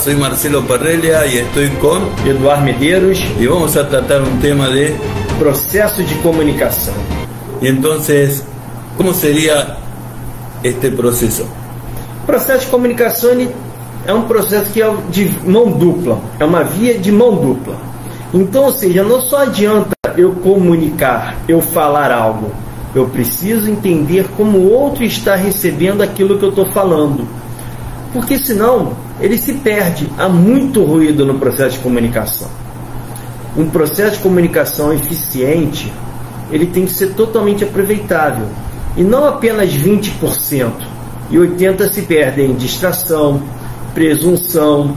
soy Marcelo Parrelia y estoy con Eduardo Medeiros y vamos a tratar un tema de processo de comunicação. Y entonces, ¿cómo sería este proceso? O processo de comunicação é um processo que é de mão dupla, é uma via de mão dupla. Então, ou seja, não só adianta eu comunicar, eu falar algo, eu preciso entender como o outro está recebendo aquilo que eu estou falando, porque senão ele se perde. Há muito ruído no processo de comunicação. Um processo de comunicação eficiente, ele tem que ser totalmente aproveitável, e não apenas 20%, e 80% se perdem em distração, presunção.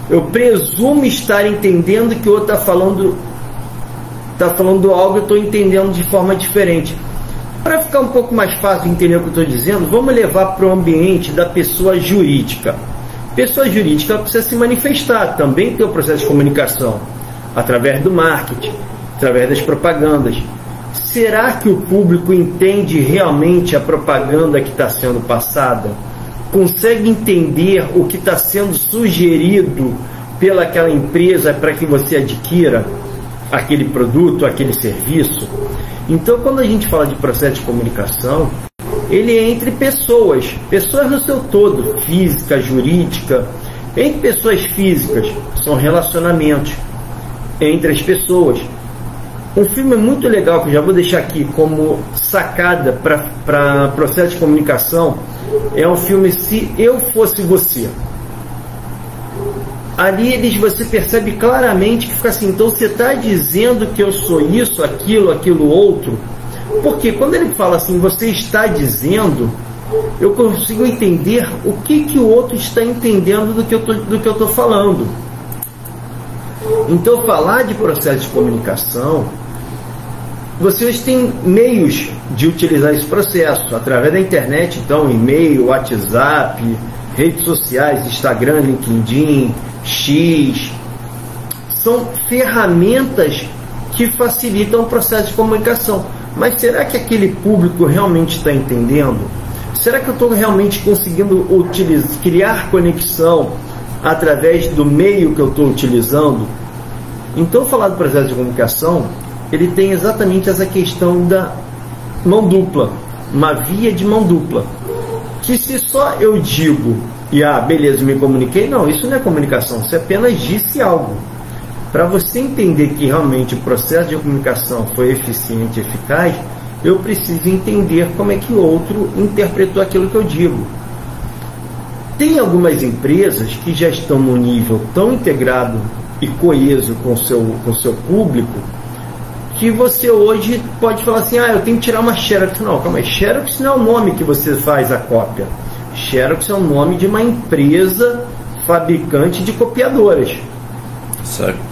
Eu presumo estar entendendo que o outro está falando algo, eu estou entendendo de forma diferente. Para ficar um pouco mais fácil de entender o que eu estou dizendo, vamos levar para o ambiente da pessoa jurídica. Pessoa jurídica precisa se manifestar, também tem o processo de comunicação, através do marketing, através das propagandas. Será que o público entende realmente a propaganda que está sendo passada? Consegue entender o que está sendo sugerido pelaquela empresa para que você adquira aquele produto, aquele serviço? Então, quando a gente fala de processo de comunicação, ele é entre pessoas no seu todo, física, jurídica. Entre pessoas físicas, são relacionamentos entre as pessoas. Um filme muito legal, que eu já vou deixar aqui como sacada para processo de comunicação, é um filme Se Eu Fosse Você. Ali você percebe claramente que fica assim, então você está dizendo que eu sou isso, aquilo outro. Porque quando ele fala assim, você está dizendo, eu consigo entender o que o outro está entendendo do que eu estou falando. Então, falar de processo de comunicação, vocês têm meios de utilizar esse processo através da internet, então e-mail, WhatsApp, redes sociais, Instagram, LinkedIn, X. São ferramentas que facilitam o processo de comunicação. Mas será que aquele público realmente está entendendo? Será que eu estou realmente conseguindo criar conexão através do meio que eu estou utilizando? Então, falar do processo de comunicação, ele tem exatamente essa questão da mão dupla, uma via de mão dupla. Que se só eu digo, beleza, me comuniquei, não, isso não é comunicação, você apenas disse algo. Para você entender que realmente o processo de comunicação foi eficiente e eficaz, eu preciso entender como é que o outro interpretou aquilo que eu digo. Tem algumas empresas que já estão num nível tão integrado e coeso com o seu público, que você hoje pode falar assim, eu tenho que tirar uma Xerox. Não, calma aí, Xerox não é o nome que você faz a cópia. Xerox é o nome de uma empresa fabricante de copiadoras. Certo.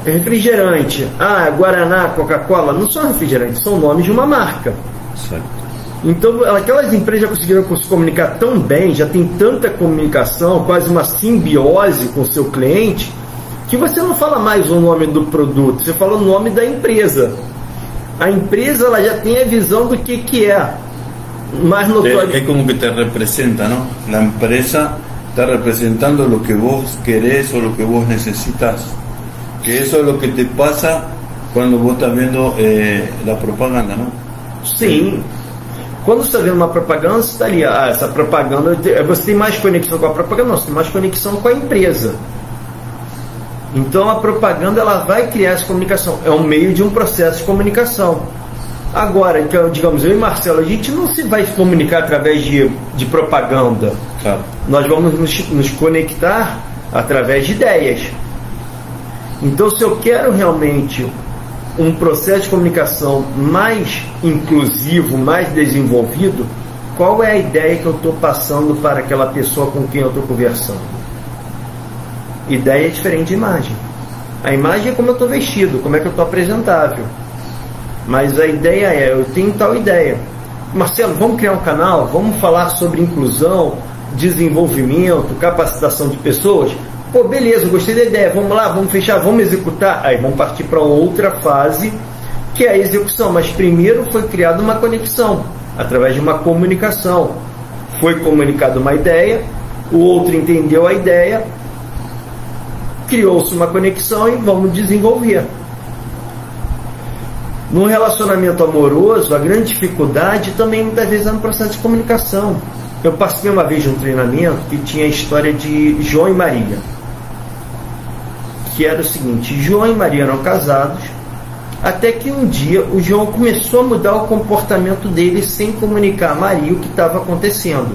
Refrigerante, Guaraná, Coca-Cola, não são refrigerantes, são nomes de uma marca. Certo. Então, aquelas empresas já conseguiram se comunicar tão bem, já tem tanta comunicação, quase uma simbiose com o seu cliente, que você não fala mais o nome do produto, você fala o nome da empresa. A empresa, ela já tem a visão do que é. Mais notório. É como que te representa, não? A empresa está representando o que vos querés ou o que vos necessitas. Que isso é o que te passa quando vos está vendo a propaganda, não? Sim. Quando você está vendo uma propaganda, você está ali, essa propaganda, você tem mais conexão com a propaganda, não, você tem mais conexão com a empresa. Então a propaganda, ela vai criar essa comunicação, é um meio de um processo de comunicação. Agora, então, digamos, eu e Marcelo, a gente não se vai se comunicar através de propaganda. Claro. Nós vamos nos conectar através de ideias. Então, se eu quero realmente um processo de comunicação mais inclusivo, mais desenvolvido, qual é a ideia que eu estou passando para aquela pessoa com quem eu estou conversando? Ideia é diferente de imagem. A imagem é como eu estou vestido, como é que eu estou apresentável. Mas a ideia eu tenho tal ideia. Marcelo, vamos criar um canal, vamos falar sobre inclusão, desenvolvimento, capacitação de pessoas? Pô, beleza, gostei da ideia, vamos lá, vamos fechar, vamos executar. Aí vamos partir para outra fase, que é a execução. Mas primeiro foi criada uma conexão, através de uma comunicação. Foi comunicada uma ideia, o outro entendeu a ideia, criou-se uma conexão e vamos desenvolver. No relacionamento amoroso, a grande dificuldade também muitas vezes é no processo de comunicação. Eu participei uma vez de um treinamento que tinha a história de João e Maria, que era o seguinte: João e Maria eram casados, até que um dia o João começou a mudar o comportamento dele sem comunicar a Maria o que estava acontecendo.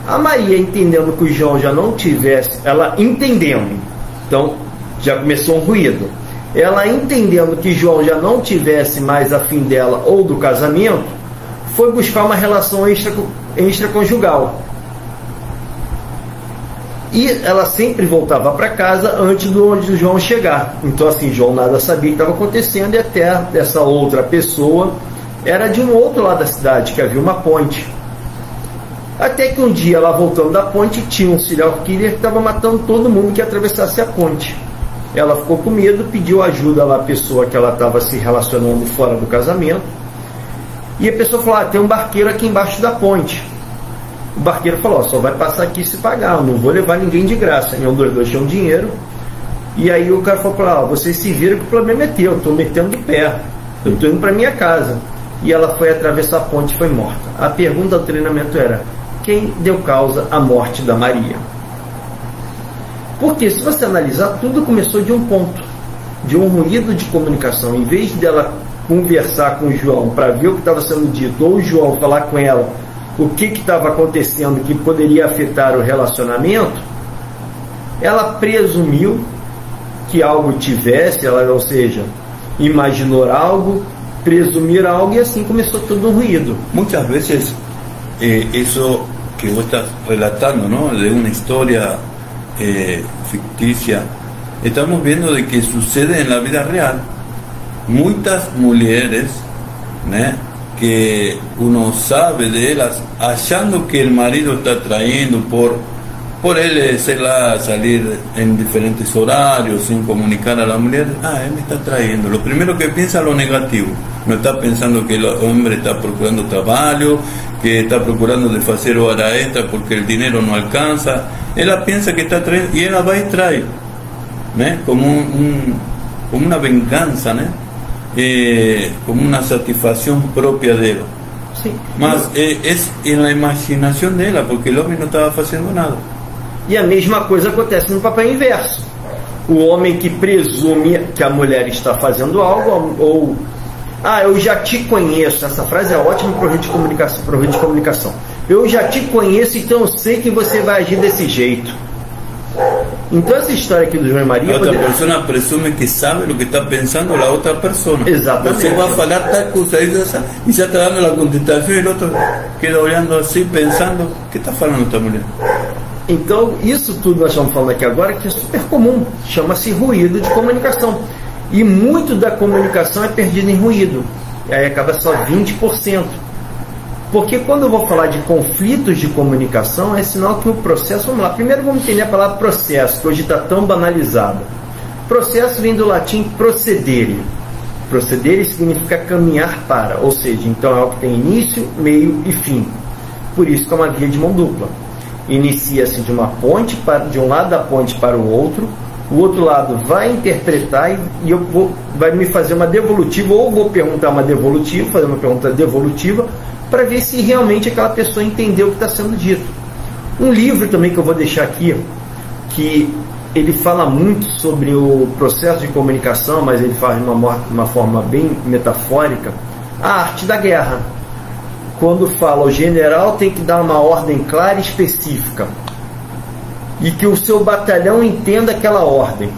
A Maria, entendendo que o João já não tivesse, ela entendendo, então já começou um ruído. Ela, entendendo que João já não tivesse mais a fim dela ou do casamento, foi buscar uma relação extraconjugal. E ela sempre voltava para casa antes do João chegar. Então, assim, João nada sabia o que estava acontecendo, e até essa outra pessoa era de um outro lado da cidade, que havia uma ponte. Até que um dia, ela voltando da ponte, tinha um serial killer que estava matando todo mundo que atravessasse a ponte. Ela ficou com medo, pediu ajuda lá à pessoa que ela estava se relacionando fora do casamento. E a pessoa falou: tem um barqueiro aqui embaixo da ponte. O barqueiro falou: só vai passar aqui se pagar, eu não vou levar ninguém de graça. Nenhum dos dois tinham dinheiro. E aí o cara falou: vocês se viram que o problema é teu, eu estou metendo de pé, eu estou indo para minha casa. E ela foi atravessar a ponte e foi morta. A pergunta do treinamento era: quem deu causa à morte da Maria? Porque se você analisar, tudo começou de um ponto, de um ruído de comunicação. Em vez dela conversar com o João para ver o que estava sendo dito, ou o João falar com ela o que estava acontecendo que poderia afetar o relacionamento, ela presumiu que algo tivesse, ou seja, imaginou algo, presumir algo, e assim começou todo um ruído. Muitas vezes isso que vos estás relatando, ¿no?, de uma história ficticia, estamos viendo de que sucede en la vida real. Muchas mujeres, ¿no?, que uno sabe de ellas, achando que el marido está trayendo por él salir en diferentes horarios sin comunicar a la mujer. Él me está trayendo. Lo primero que piensa es lo negativo. No está pensando que el hombre está procurando trabajo, que está procurando de hacer hora extra porque el dinero no alcanza. Ella piensa que está trayendo y ella va y trae, ¿no?, como una venganza, ¿no?, como una satisfacción propia de ella. Sí. Mas es en la imaginación de ella, porque el hombre no estaba haciendo nada. E a mesma coisa acontece no papel inverso. O homem que presume que a mulher está fazendo algo, ou eu já te conheço. Essa frase é ótima para o rede de comunicação. Eu já te conheço, então eu sei que você vai agir desse jeito. Então essa história aqui do João e Maria... A outra pessoa presume que sabe o que está pensando a outra pessoa. Exatamente. Você vai falar tal coisa e já está dando a contestação e o outro queda olhando assim, pensando: o que está falando esta mulher? Então, isso tudo nós estamos falando aqui agora, que é super comum, chama-se ruído de comunicação. E muito da comunicação é perdida em ruído. E aí acaba só 20%. Porque quando eu vou falar de conflitos de comunicação, é sinal que o processo... Vamos lá, primeiro vamos entender a palavra processo, que hoje está tão banalizada. Processo vem do latim procedere. Procedere significa caminhar para, ou seja, então é algo que tem início, meio e fim. Por isso que é uma via de mão dupla. Inicia-se de uma ponte, de um lado da ponte para o outro lado vai interpretar e vai me fazer uma devolutiva, ou vou perguntar uma devolutiva, fazer uma pergunta devolutiva, para ver se realmente aquela pessoa entendeu o que está sendo dito. Um livro também que eu vou deixar aqui, que ele fala muito sobre o processo de comunicação, mas ele fala de uma forma bem metafórica, A Arte da Guerra. Quando fala o general tem que dar uma ordem clara e específica, e que o seu batalhão entenda aquela ordem.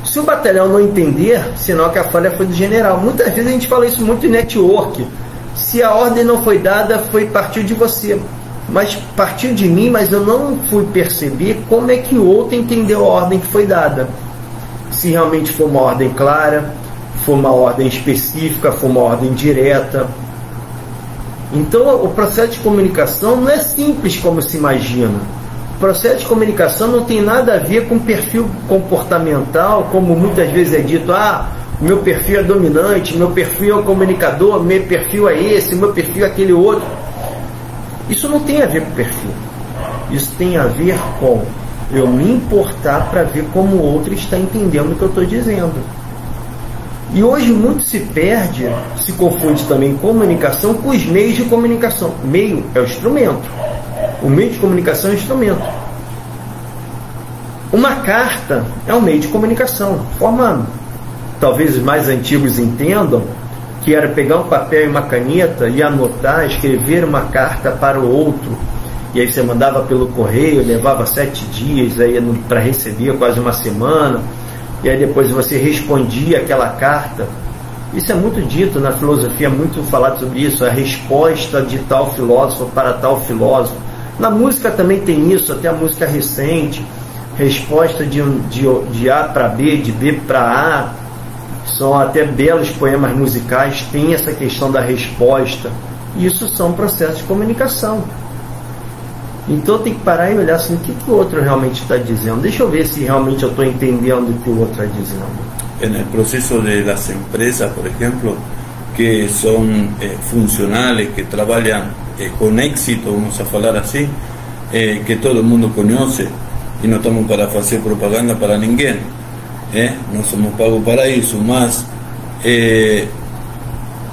Se o batalhão não entender, sinal que a falha foi do general. Muitas vezes a gente fala isso muito em network. Se a ordem não foi dada, partiu de você, mas partiu de mim, mas eu não fui perceber como é que o outro entendeu a ordem que foi dada. Se realmente foi uma ordem clara, foi uma ordem específica, foi uma ordem direta. Então o processo de comunicação não é simples como se imagina. O processo de comunicação não tem nada a ver com perfil comportamental, como muitas vezes é dito: o meu perfil é dominante, meu perfil é o comunicador, meu perfil é esse, meu perfil é aquele outro. Isso não tem a ver com perfil. Isso tem a ver com Eu me importar para ver como o outro está entendendo o que eu estou dizendo. E hoje muito se perde, se confunde também comunicação com os meios de comunicação. Meio é o instrumento. O meio de comunicação é o instrumento. Uma carta é um meio de comunicação. Forma, talvez os mais antigos entendam, que era pegar um papel e uma caneta e anotar, escrever uma carta para o outro. E aí você mandava pelo correio, levava 7 dias para receber, quase uma semana. E aí depois você respondia aquela carta. Isso é muito dito na filosofia, muito falado sobre isso, a resposta de tal filósofo para tal filósofo. Na música também tem isso, até a música recente, resposta de A para B, de B para A. São até belos poemas musicais, tem essa questão da resposta. Isso são processos de comunicação. Então tem que parar e olhar assim, o que o outro realmente está dizendo. Deixa eu ver se realmente eu estou entendendo o que o outro está dizendo. En el proceso de las empresas, por ejemplo, que son funcionales, que trabajan con éxito, vamos a hablar así, que todo el mundo conoce, y no estamos para hacer propaganda para ninguém, no somos pagos para eso, más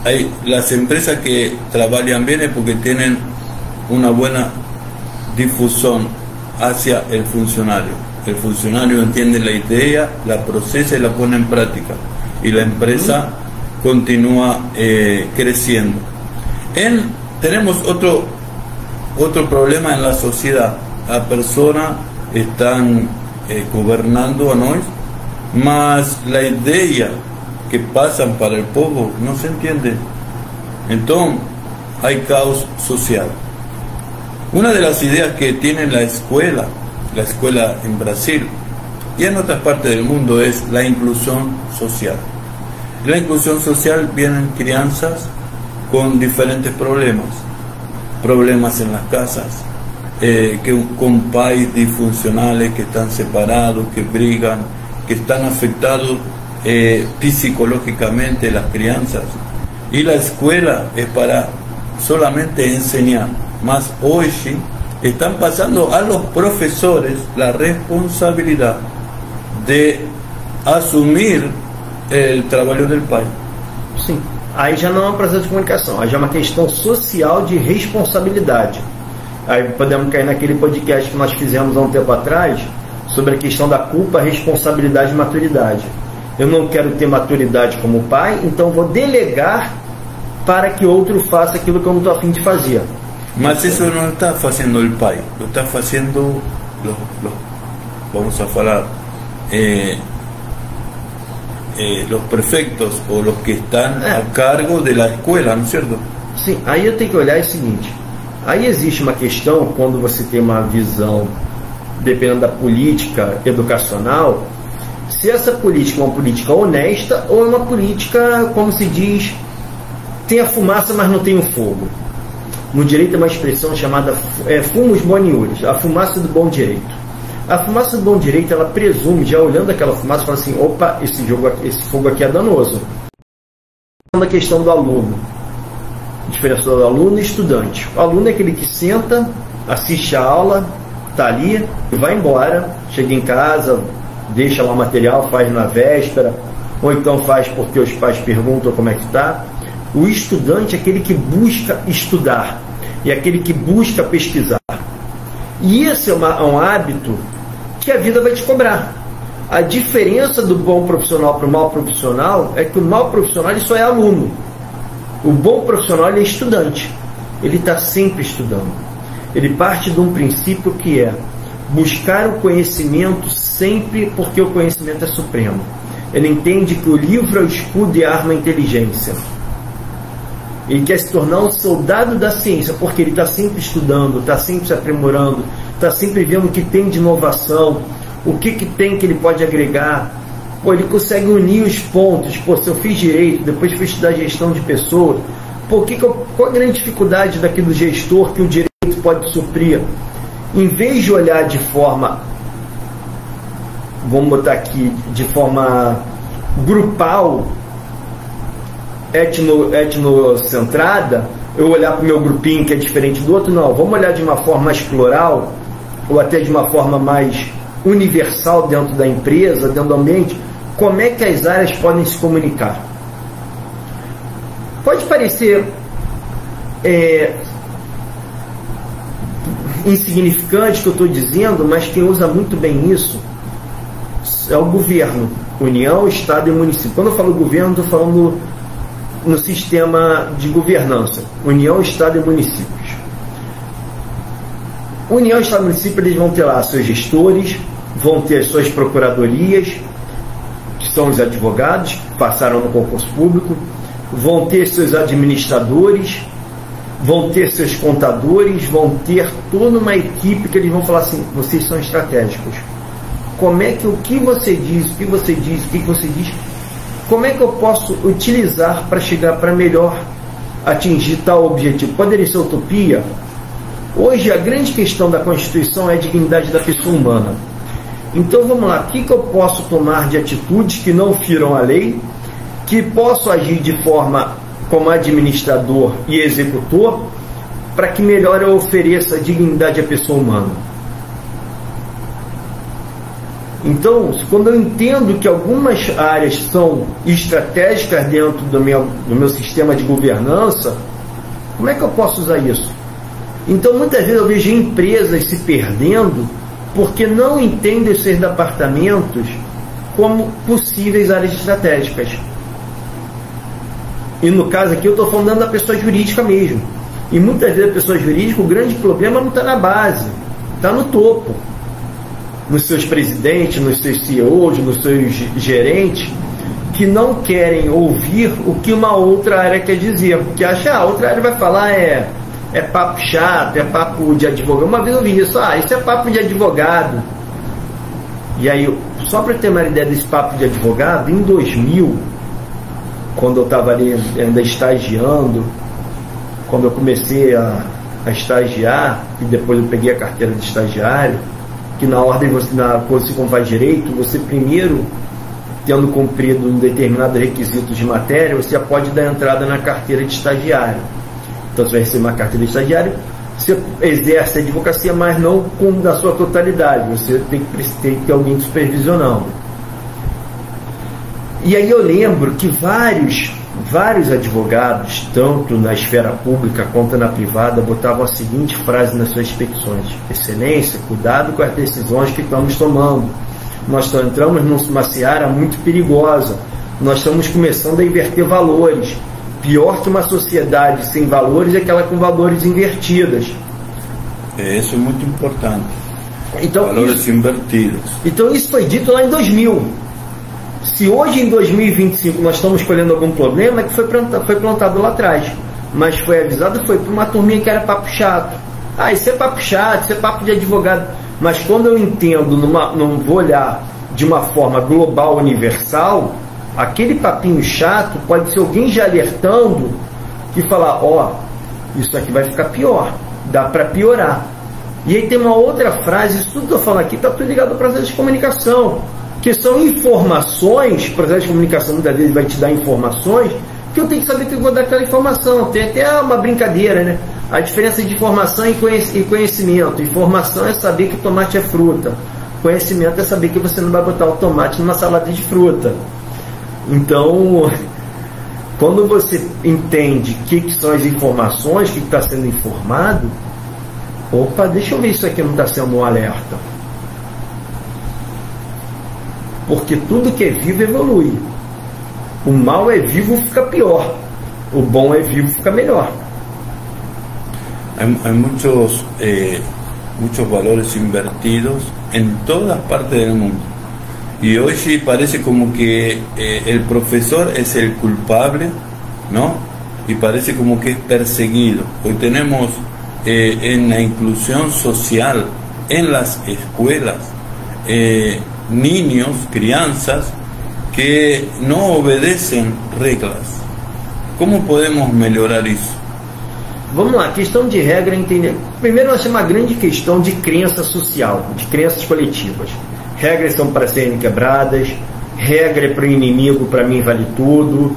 hay las empresas que trabajan bien es porque tienen una buena difusión hacia el funcionario. El funcionario entiende la idea, la procesa y la pone en práctica, y la empresa continúa creciendo. Tenemos otro problema en la sociedad. Las personas están gobernando a nosotros, mas la idea que pasan para el pueblo no se entiende. Entonces hay caos social. Una de las ideas que tiene la escuela en Brasil y en otras partes del mundo es la inclusión social. En la inclusión social vienen crianzas con diferentes problemas en las casas, con pais disfuncionales que están separados, que brigan, que están afectados psicológicamente las crianzas. Y la escuela es para solamente enseñar. Mas hoy están pasando a los profesores la responsabilidad de assumir o trabalho do pai. Sim, aí já não é um processo de comunicação, aí já é uma questão social de responsabilidade. Aí podemos cair naquele podcast que nós fizemos há um tempo atrás sobre a questão da culpa, responsabilidade e maturidade. Eu não quero ter maturidade como pai, então vou delegar para que outro faça aquilo que eu não estou a fim de fazer. Mas isso não está fazendo o pai, lo está fazendo vamos a falar, los prefectos ou os que estão a cargo da escola, não é certo? Sim, aí eu tenho que olhar o seguinte, aí existe uma questão, quando você tem uma visão, dependendo da política educacional, se essa política é uma política honesta ou é uma política, como se diz, tem a fumaça, mas não tem o fogo. No direito é uma expressão chamada fumus boniuris, a fumaça do bom direito. A fumaça do bom direito, ela presume, já olhando aquela fumaça, fala assim, opa, esse fogo aqui é danoso. A questão do aluno, diferença do aluno e estudante. O aluno é aquele que senta, assiste a aula, está ali, vai embora, chega em casa, deixa lá o material, faz na véspera, ou então faz porque os pais perguntam como é que está. O estudante é aquele que busca estudar, e aquele que busca pesquisar. E esse é um hábito que a vida vai te cobrar. A diferença do bom profissional para o mau profissional é que o mau profissional ele só é aluno. O bom profissional ele é estudante. Ele está sempre estudando. Ele parte de um princípio que é buscar o conhecimento sempre porque o conhecimento é supremo. Ele entende que o livro é o escudo e a arma é a inteligência. Ele quer se tornar um soldado da ciência, porque ele está sempre estudando, está sempre se aprimorando, está sempre vendo o que tem de inovação, o que tem que ele pode agregar. Pô, ele consegue unir os pontos. Pô, se eu fiz direito, depois fui estudar gestão de pessoas, pô, qual a grande dificuldade daquele gestor que o direito pode suprir? Em vez de olhar de forma, vamos botar aqui, de forma grupal, etnocentrada, eu olhar para o meu grupinho que é diferente do outro, não, vamos olhar de uma forma mais plural, ou até de uma forma mais universal dentro da empresa, dentro do ambiente, como é que as áreas podem se comunicar? Pode parecer insignificante o que eu estou dizendo, mas quem usa muito bem isso é o governo, União, Estado e município. Quando eu falo governo, estou falando no sistema de governança, União, Estado e municípios. União, Estado e município, eles vão ter lá seus gestores, vão ter as suas procuradorias, que são os advogados, que passaram no concurso público, vão ter seus administradores, vão ter seus contadores, vão ter toda uma equipe que eles vão falar assim, vocês são estratégicos. Como é que o que você diz, o que você diz, o que você diz, como é que eu posso utilizar para chegar para melhor atingir tal objetivo? Poderia ser utopia? Hoje a grande questão da Constituição é a dignidade da pessoa humana. Então vamos lá, o que eu posso tomar de atitudes que não firam a lei, que posso agir de forma como administrador e executor, para que melhor eu ofereça dignidade à pessoa humana. Então, quando eu entendo que algumas áreas são estratégicas dentro do meu sistema de governança, como é que eu posso usar isso? Então, muitas vezes eu vejo empresas se perdendo porque não entendem seus departamentos como possíveis áreas estratégicas. E no caso aqui eu estou falando da pessoa jurídica mesmo. E muitas vezes a pessoa jurídica, o grande problema não está na base, está no topo. Nos seus presidentes, nos seus CEOs, nos seus gerentes, que não querem ouvir o que uma outra área quer dizer. Porque acha, a outra área vai falar é papo chato, é papo de advogado. Uma vez eu vi isso, isso é papo de advogado. E aí, só para ter uma ideia desse papo de advogado, em 2000, quando eu estava ali ainda estagiando, quando eu comecei a estagiar, e depois eu peguei a carteira de estagiário, que na ordem, quando você faz direito, você primeiro, tendo cumprido um determinado requisito de matéria, você pode dar entrada na carteira de estagiário. Então você vai receber uma carteira de estagiário, você exerce a advocacia, mas não na sua totalidade, você tem que ter alguém supervisionando. E aí eu lembro que vários advogados, tanto na esfera pública quanto na privada, botavam a seguinte frase nas suas expedições: excelência, cuidado com as decisões que estamos tomando. Nós entramos numa seara muito perigosa. Nós estamos começando a inverter valores. Pior que uma sociedade sem valores é aquela com valores invertidas. Isso é muito importante. Então, valores invertidos. Então isso foi dito lá em 2000. Se hoje em 2025 nós estamos colhendo algum problema, é que foi plantado lá atrás. Mas foi avisado, foi para uma turminha que era papo chato. Isso é papo chato, isso é papo de advogado. Mas quando eu entendo, não vou olhar de uma forma global, universal, aquele papinho chato pode ser alguém já alertando e falar, isso aqui vai ficar pior, dá para piorar. E aí tem uma outra frase, isso tudo que eu falo aqui está tudo ligado ao processo de comunicação, que são informações. O processo de comunicação muitas vezes vai te dar informações que eu tenho que saber que eu vou dar aquela informação. Tem até uma brincadeira, né? A diferença de informação e conhecimento. Informação é saber que tomate é fruta. Conhecimento é saber que você não vai botar o tomate numa salada de fruta. Então, quando você entende o que são as informações, o que está sendo informado, deixa eu ver se isso aqui não está sendo um alerta. Porque tudo que é vivo evolui. O mal é vivo, fica pior. O bom é vivo, fica melhor. Há muitos valores invertidos em todas partes do mundo. Y hoy parece como que el profesor es el culpable, ¿no? Y parece como que es perseguido. Hoy tenemos en la inclusión social, en las escuelas, niños, crianças que no obedecen reglas. ¿Cómo podemos melhorar isso? Vamos lá, questão de regra, entender. Primeiro nós temos uma grande questão de crença social, de crenças coletivas. Regras são para serem quebradas, regra é para o inimigo, para mim vale tudo.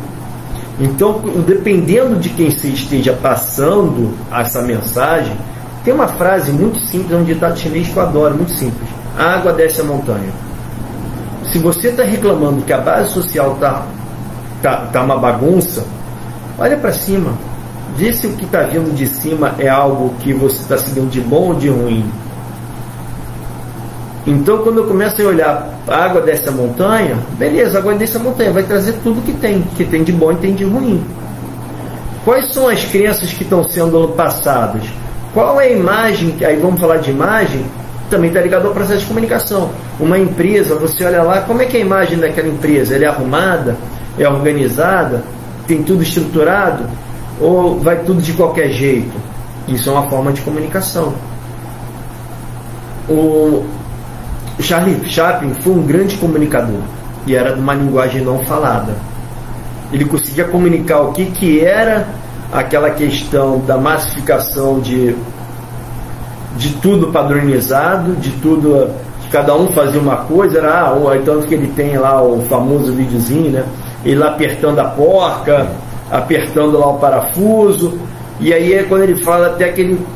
Então, dependendo de quem você esteja passando essa mensagem, tem uma frase muito simples, um ditado chinês que eu adoro, muito simples. a água desce a montanha. Se você está reclamando que a base social tá uma bagunça, olha para cima. Vê se o que está vindo de cima é algo que você está seguindo de bom ou de ruim. Então, quando eu começo a olhar a água dessa montanha, beleza, a água dessa montanha vai trazer tudo que tem de bom e tem de ruim. Quais são as crenças que estão sendo passadas? Qual é a imagem, aí vamos falar de imagem, também está ligado ao processo de comunicação. Uma empresa, você olha lá, como é que é a imagem daquela empresa? Ela é arrumada? É organizada? Tem tudo estruturado? Ou vai tudo de qualquer jeito? Isso é uma forma de comunicação. O Charlie Chaplin foi um grande comunicador e era de uma linguagem não falada. Ele conseguia comunicar o que era aquela questão da massificação de tudo padronizado, de tudo, que cada um fazia uma coisa, tanto que ele tem lá o famoso videozinho, né? Ele lá apertando a porca, apertando lá o parafuso, e aí quando ele fala até que ele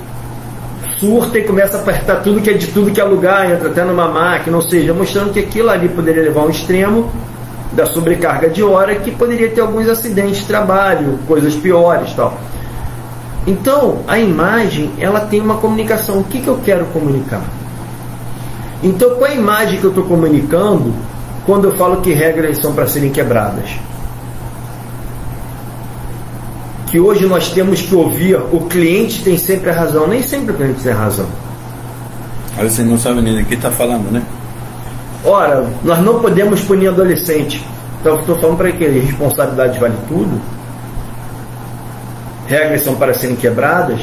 surta e começa a apertar tudo que é lugar, entra até numa máquina, ou seja, mostrando que aquilo ali poderia levar a um extremo da sobrecarga de hora, que poderia ter alguns acidentes de trabalho, coisas piores, tal. Então, a imagem, ela tem uma comunicação. O que eu quero comunicar? Então, qual é a imagem que eu estou comunicando quando eu falo que regras são para serem quebradas? Que hoje nós temos que ouvir, o cliente tem sempre a razão. Nem sempre o cliente tem a razão. Às vezes não sabe nem do que está falando, né? Ora, nós não podemos punir adolescente. Então, estou falando para que responsabilidade vale tudo. Regras são para serem quebradas.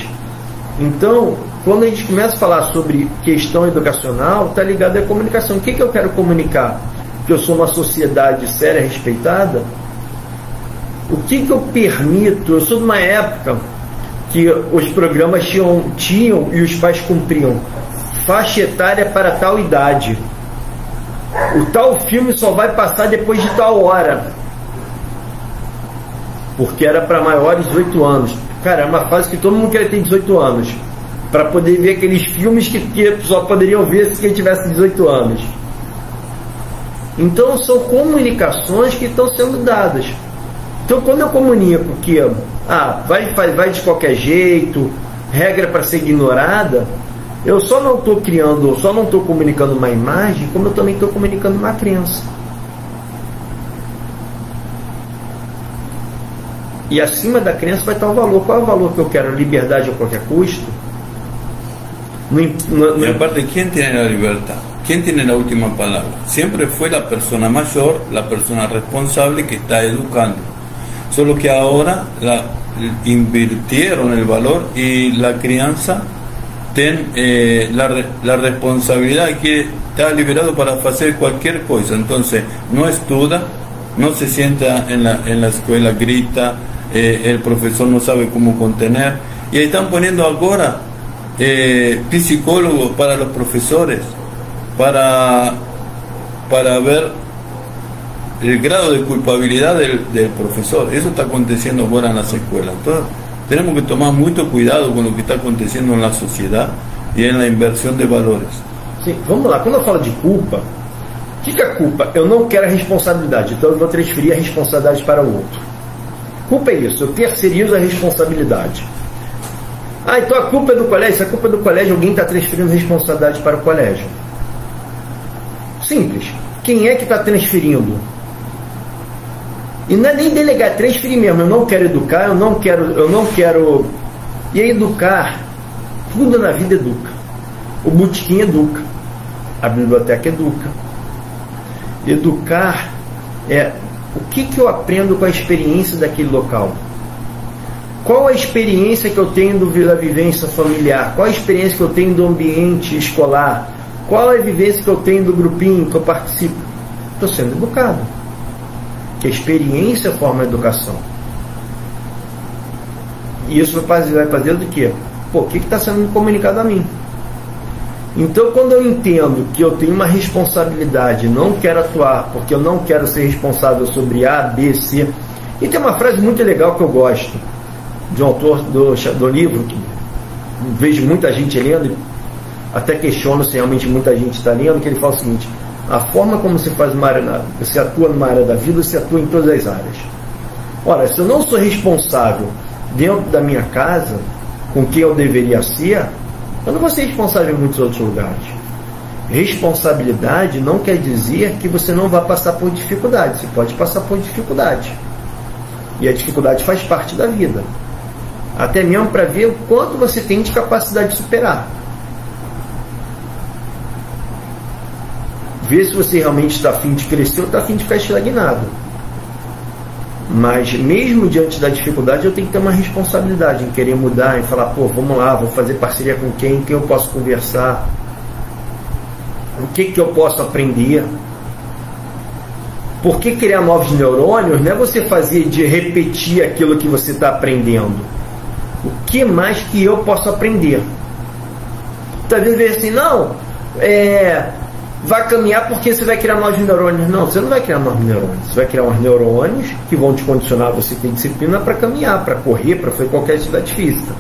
Então, quando a gente começa a falar sobre questão educacional, está ligado à comunicação. O que eu quero comunicar? Que eu sou uma sociedade séria, respeitada? O que eu permito? Eu sou de uma época que os programas tinham e os pais cumpriam faixa etária para tal idade. O tal filme só vai passar depois de tal hora, porque era para maiores de 18 anos. Cara, é uma fase que todo mundo queria ter 18 anos para poder ver aqueles filmes que só poderiam ver se quem tivesse 18 anos. Então são comunicações que estão sendo dadas. Então quando eu comunico que vai de qualquer jeito, regra para ser ignorada, eu só não estou comunicando uma imagem, como eu também estou comunicando uma crença. E acima da crença vai estar o valor. Qual é o valor que eu quero? Liberdade a qualquer custo? Y aparte, ¿quién tiene la libertad? ¿Quién tiene la última palabra? Siempre fue la persona mayor, la persona responsable que está educando. Solo que ahora invirtieron el valor y la crianza tiene la responsabilidad que está liberado para hacer cualquier cosa. Entonces, no estudia, no se sienta en la escuela, grita, el profesor no sabe cómo contener. Y ahí están poniendo ahora psicólogos para los profesores, para ver el grado de culpabilidad del profesor. Eso está aconteciendo ahora en las escuelas. Entonces, tenemos que tomar mucho cuidado con lo que está aconteciendo en la sociedad y en la inversión de valores. Sim, vamos lá. Quando eu falo de culpa, o que é culpa? Eu não quero a responsabilidade, então eu vou transferir a responsabilidade para o outro. Culpa é isso, eu terceirizo a responsabilidade. Então a culpa é do colégio. Se a culpa é do colégio, alguém está transferindo responsabilidade para o colégio. Simples. Quem é que está transferindo? E não é nem delegar, é transferir mesmo. Eu não quero educar, eu não quero. E aí educar, tudo na vida educa. O botequim educa, a biblioteca educa. Educar é o que eu aprendo com a experiência daquele local. Qual a experiência que eu tenho da vivência familiar? Qual a experiência que eu tenho do ambiente escolar? Qual a vivência que eu tenho do grupinho que eu participo? Estou sendo educado. Que a experiência forma a educação. E isso vai fazer do quê? O que está sendo comunicado a mim? Então, quando eu entendo que eu tenho uma responsabilidade, não quero atuar, porque eu não quero ser responsável sobre A, B, C. E tem uma frase muito legal que eu gosto, de um autor do livro, que vejo muita gente lendo. até questiono se realmente muita gente está lendo, que ele fala o seguinte: a forma como você faz uma área, você atua numa área da vida, você atua em todas as áreas. Ora, se eu não sou responsável dentro da minha casa com quem eu deveria ser, eu não vou ser responsável em muitos outros lugares. Responsabilidade não quer dizer que você não vai passar por dificuldade. Você pode passar por dificuldade. E a dificuldade faz parte da vida. Até mesmo para ver o quanto você tem de capacidade de superar. Ver se você realmente está a fim de crescer ou está a fim de ficar estagnado. Mas mesmo diante da dificuldade, eu tenho que ter uma responsabilidade em querer mudar, em falar, pô, vamos lá, vou fazer parceria com quem eu posso conversar, o que eu posso aprender. Porque criar novos neurônios não é você fazer de repetir aquilo que você está aprendendo. O que mais que eu posso aprender? Talvez veja assim, não, vai caminhar porque você vai criar novos neurônios. Não, você não vai criar novos neurônios. Você vai criar uns neurônios que vão te condicionar a você ter disciplina para caminhar, para correr, para fazer qualquer atividade física.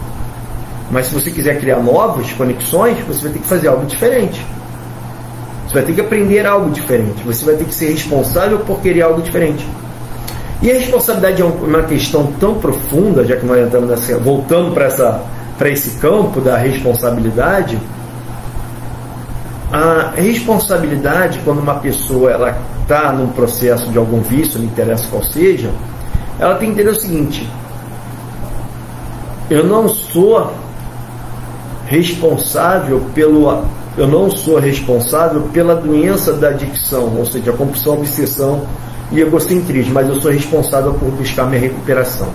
Mas se você quiser criar novas conexões, você vai ter que fazer algo diferente. Você vai ter que aprender algo diferente. Você vai ter que ser responsável por querer algo diferente. E a responsabilidade é uma questão tão profunda, já que nós estamos voltando para esse campo da responsabilidade. A responsabilidade, quando uma pessoa está num processo de algum vício, não interessa qual seja, ela tem que entender o seguinte: eu não sou responsável pela doença da adicção, ou seja, a compulsão, obsessão e egocentrismo, mas eu sou responsável por buscar minha recuperação.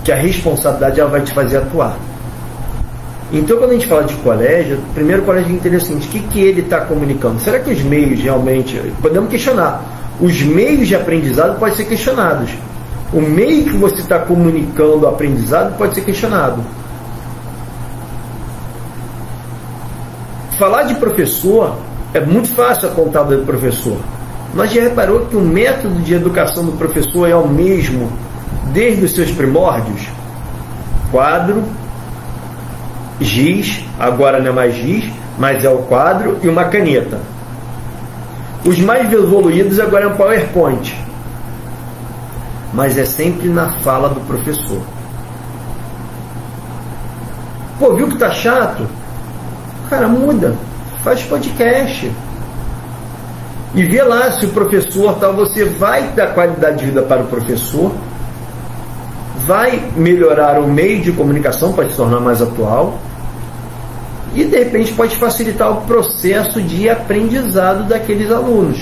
Que a responsabilidade ela vai te fazer atuar. Então, quando a gente fala de colégio, primeiro o colégio tem que entender o seguinte: o que ele está comunicando? Será que os meios realmente... Podemos questionar. Os meios de aprendizado podem ser questionados. O meio que você está comunicando o aprendizado pode ser questionado. Falar de professor é muito fácil a contada do professor. Mas já reparou que o método de educação do professor é o mesmo desde os seus primórdios? Quadro, giz, agora não é mais giz, mas é o quadro e uma caneta. Os mais evoluídos agora é um PowerPoint. Mas é sempre na fala do professor. Pô, viu que tá chato? Cara, muda. Faz podcast. E vê lá se o professor tal, você vai dar qualidade de vida para o professor, vai melhorar o meio de comunicação para se tornar mais atual e de repente pode facilitar o processo de aprendizado daqueles alunos.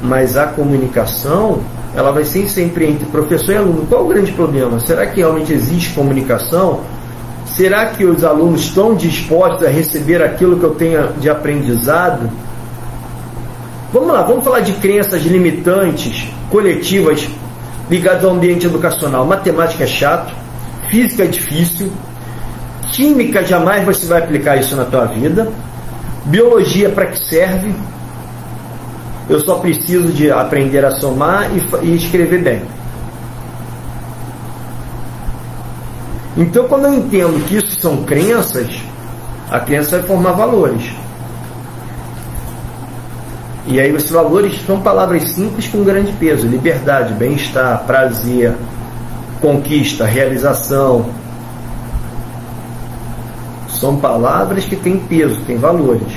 Mas a comunicação, ela vai ser sempre entre professor e aluno. Qual o grande problema? Será que realmente existe comunicação? Será que os alunos estão dispostos a receber aquilo que eu tenho de aprendizado? Vamos lá, vamos falar de crenças limitantes, coletivas, ligadas ao ambiente educacional. Matemática é chato, física é difícil, química jamais você vai aplicar isso na tua vida, biologia para que serve? Eu só preciso de aprender a somar e escrever bem. Então, quando eu entendo que isso são crenças, a crença vai formar valores. E aí esses valores são palavras simples com grande peso: liberdade, bem-estar, prazer, conquista, realização. São palavras que têm peso, têm valores.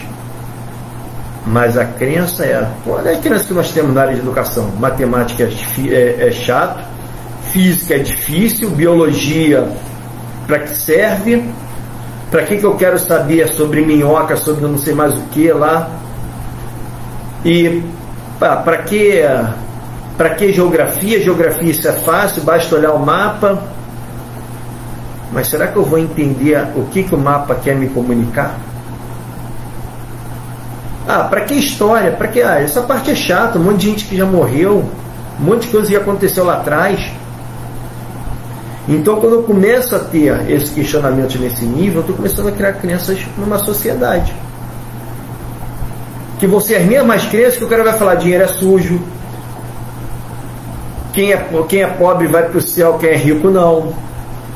Mas a crença olha a crença que nós temos na área de educação: matemática é chato, física é difícil, biologia para que serve, para que eu quero saber sobre minhoca, sobre não sei mais o que lá, e para que geografia? Geografia isso é fácil, basta olhar o mapa. Mas será que eu vou entender o que o mapa quer me comunicar? Para que história? Para que essa parte é chata, um monte de gente que já morreu, um monte de coisa que aconteceu lá atrás. Então, quando eu começo a ter esse questionamento nesse nível, eu estou começando a criar crenças numa sociedade que vão ser as mesmas crenças que o cara vai falar: dinheiro é sujo, quem é pobre vai para o céu, quem é rico não,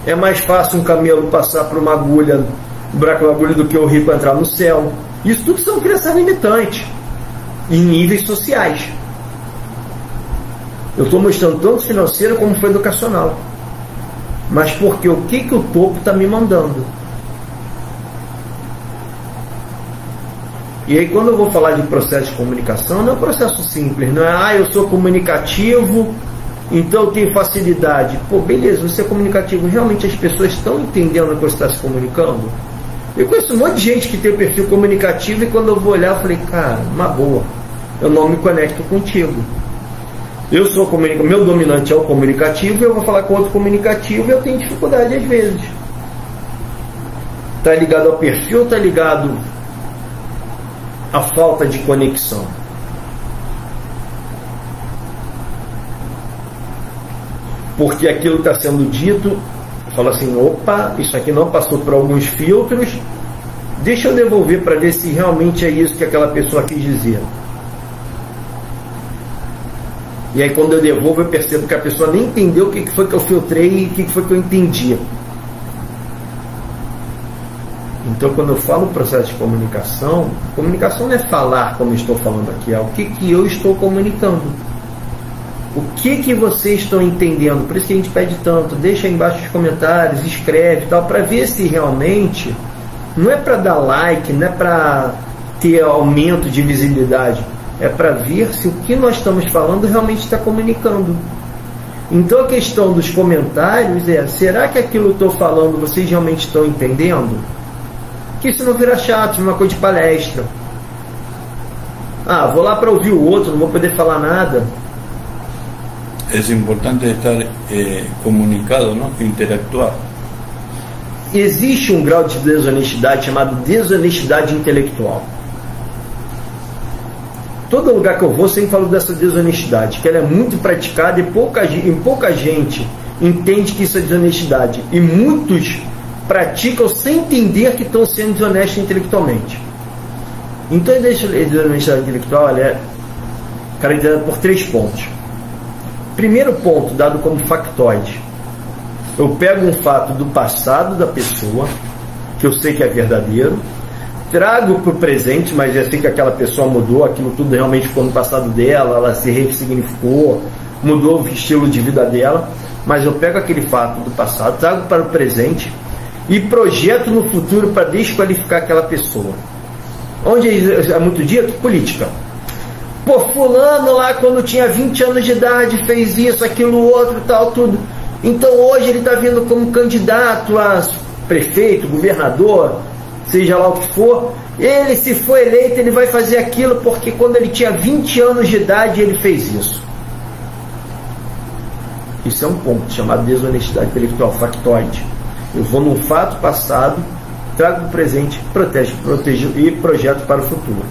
é mais fácil um camelo passar por uma agulha o buraco bagulho do que o rico entrar no céu. Isso tudo são crenças limitantes em níveis sociais. Eu estou mostrando tanto financeiro como foi educacional. Mas porque o que o topo está me mandando? E aí quando eu vou falar de processo de comunicação, não é um processo simples, não é, eu sou comunicativo, então eu tenho facilidade. Pô, beleza, você é comunicativo, realmente as pessoas estão entendendo o que você está se comunicando? Eu conheço um monte de gente que tem o perfil comunicativo e quando eu vou olhar eu falei, cara, uma boa, eu não me conecto contigo. Eu sou comunicativo, meu dominante é o comunicativo, eu vou falar com outro comunicativo e eu tenho dificuldade às vezes. Está ligado ao perfil ou está ligado à falta de conexão? Porque aquilo está sendo dito, fala assim, opa, isso aqui não passou por alguns filtros, deixa eu devolver para ver se realmente é isso que aquela pessoa quis dizer. E aí quando eu devolvo eu percebo que a pessoa nem entendeu o que foi que eu filtrei e o que foi que eu entendi. Então quando eu falo processo de comunicação não é falar como eu estou falando aqui, é o que eu estou comunicando. O que vocês estão entendendo? Por isso que a gente pede tanto, deixa aí embaixo nos comentários, escreve e tal, para ver se realmente, não é para dar like, não é para ter aumento de visibilidade, é para ver se o que nós estamos falando realmente está comunicando. Então a questão dos comentários é, será que aquilo que eu estou falando vocês realmente estão entendendo? Que isso não vira chato, uma coisa de palestra. Vou lá para ouvir o outro, não vou poder falar nada. É importante estar comunicado, não? Interactuar. Existe um grau de desonestidade chamado desonestidade intelectual. Todo lugar que eu vou sempre falo dessa desonestidade, que ela é muito praticada e pouca gente entende que isso é desonestidade. E muitos praticam sem entender que estão sendo desonestos intelectualmente. Então a desonestidade intelectual ela é caracterizada por 3 pontos. Primeiro ponto, dado como factoide. Eu pego um fato do passado da pessoa, que eu sei que é verdadeiro, trago para o presente, mas eu sei que aquela pessoa mudou, aquilo tudo realmente ficou no passado dela, ela se ressignificou, mudou o estilo de vida dela, mas eu pego aquele fato do passado, trago para o presente e projeto no futuro para desqualificar aquela pessoa. Onde é muito dito? Política. Pô, fulano lá quando tinha 20 anos de idade fez isso, aquilo, outro, tal, tudo. Então hoje ele está vindo como candidato a prefeito, governador, seja lá o que for. Ele, se for eleito, ele vai fazer aquilo porque quando ele tinha 20 anos de idade ele fez isso. Isso é um ponto chamado desonestidade intelectual, factoide. Eu vou num fato passado, trago para o presente, protejo e projeto para o futuro.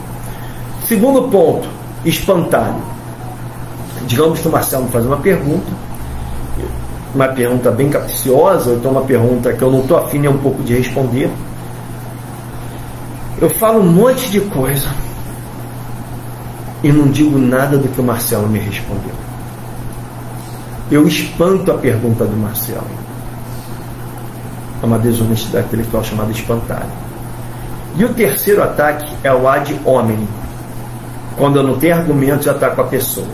Segundo ponto, espantalho. Digamos que o Marcelo me faz uma pergunta bem capciosa, ou então uma pergunta que eu não estou afim nem um pouco de responder. Eu falo um monte de coisa e não digo nada do que o Marcelo me respondeu. Eu espanto a pergunta do Marcelo. É uma desonestidade intelectual chamada espantalho. E o terceiro ataque é o ad hominem. Quando eu não tenho argumento, já ataco a pessoa.